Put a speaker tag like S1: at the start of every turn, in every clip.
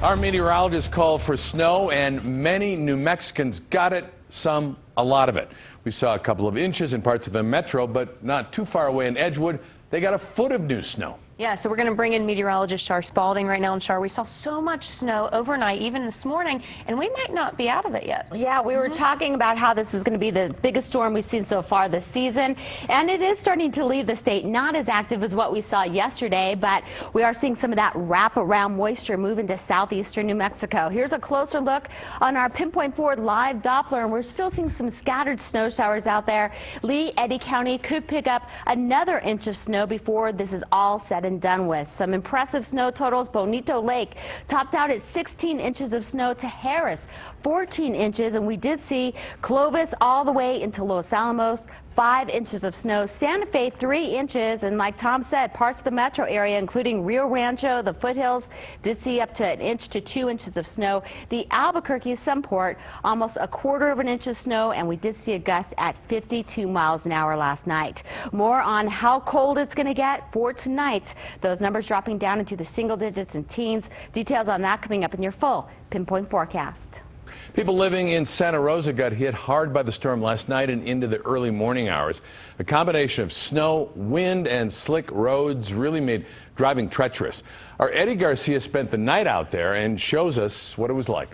S1: Our meteorologists call for snow, and many New Mexicans got it, some a lot of it. We saw a couple of inches in parts of the metro, but not too far away in Edgewood, they got a foot of new snow.
S2: Yeah, so we're going to bring in meteorologist Char Spalding right now. And Char, we saw so much snow overnight, even this morning, and we might not be out of it yet.
S3: Yeah, we were talking about how this is going to be the biggest storm we've seen so far this season, and it is starting to leave the state. Not as active as what we saw yesterday, but we are seeing some of that wraparound moisture move into southeastern New Mexico. Here's a closer look on our pinpoint forward live Doppler, and we're still seeing some scattered snow showers out there. Lee, Eddy County could pick up another inch of snow before this is all said and done with. Some impressive snow totals. Bonito Lake topped out at 16 inches of snow to Harris, 14 inches, and we did see Clovis all the way into Los Alamos, 5 inches of snow. Santa Fe, 3 inches, and like Tom said, parts of the metro area, including Rio Rancho, the foothills, did see up to 1 inch to 2 inches of snow. The Albuquerque, Sunport, almost 1/4 of an inch of snow, and we did see a gust at 52 miles an hour last night. More on how cold it's going to get for tonight. Those numbers dropping down into the single digits and teens. Details on that coming up in your full pinpoint forecast.
S1: People living in Santa Rosa got hit hard by the storm last night and into the early morning hours. A combination of snow, wind, and slick roads really made driving treacherous. Our Eddie Garcia spent the night out there and shows us what it was like.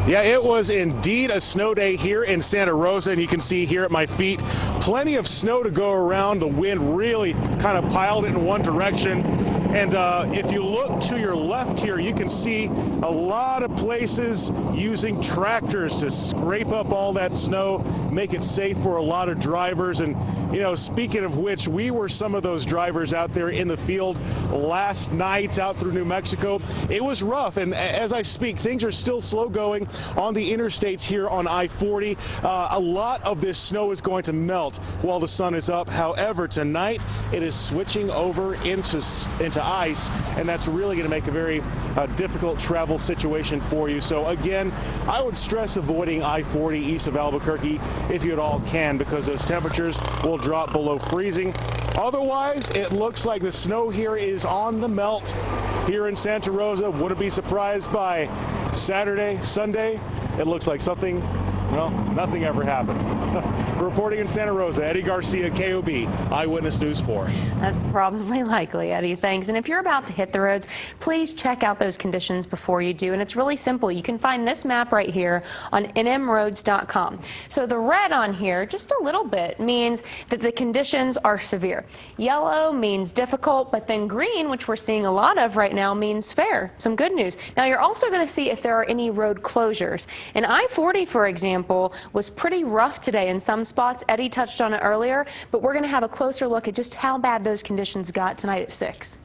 S4: Yeah, it was indeed a snow day here in Santa Rosa, and you can see here at my feet plenty of snow to go around. The wind really kind of piled it in one direction. And if you look to your left here, you can see a lot of places using tractors to scrape up all that snow, make it safe for a lot of drivers. And, you know, speaking of which, we were some of those drivers out there in the field last night out through New Mexico. It was rough, and as I speak, things are still slow going on the interstates here on I-40. A lot of this snow is going to melt while the sun is up. However, tonight it is switching over into ice, and that's really going to make a very difficult travel situation for you. So again, I would stress avoiding I-40 east of Albuquerque if you at all can, because those temperatures will drop below freezing. Otherwise, it looks like the snow here is on the melt here in Santa Rosa. Wouldn't be surprised by Saturday, Sunday. It looks like something, well, nothing ever happened. Reporting in Santa Rosa, Eddie Garcia, KOB Eyewitness News 4.
S2: That's probably likely, Eddie. Thanks. And if you're about to hit the roads, please check out those conditions before you do. And it's really simple. You can find this map right here on nmroads.com. So the red on here, just a little bit, means that the conditions are severe. Yellow means difficult, but then green, which we're seeing a lot of right now, means fair. Some good news. Now you're also going to see if there are any road closures. And I-40, for example, was pretty rough today in some spots. Eddie touched on it earlier, but we're going to have a closer look at just how bad those conditions got tonight at 6.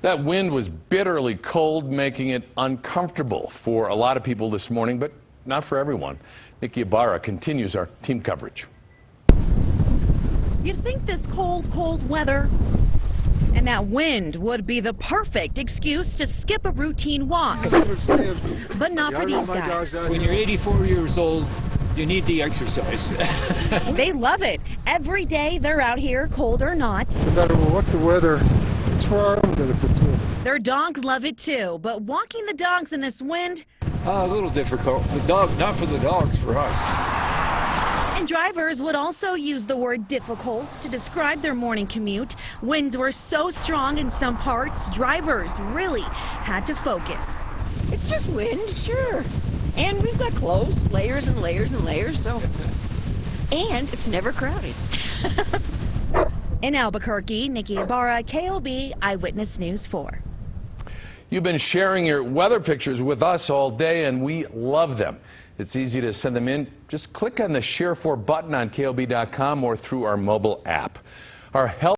S1: That wind was bitterly cold, making it uncomfortable for a lot of people this morning, but not for everyone. Nikki Ibarra continues our team coverage.
S5: You'd think this cold weather and that wind would be the perfect excuse to skip a routine walk, but not for these guys.
S6: When you're 84 years old, you need the exercise.
S5: They love it. Every day they're out here, cold or not.
S7: No matter what the weather, it's for our own benefit too.
S5: Their dogs love it too, but walking the dogs in this wind,
S6: A little difficult. The dog, not for the dogs, for us.
S5: and drivers would also use the word difficult to describe their morning commute. Winds were so strong in some parts, drivers really had to focus.
S8: It's just wind, sure. And we've got clothes, layers and layers and layers, so. And it's never crowded.
S5: In Albuquerque, Nikki Ibarra, KOB Eyewitness News 4.
S1: You've been sharing your weather pictures with us all day, and we love them. It's easy to send them in. Just click on the Share For button on KOB.com or through our mobile app. Our health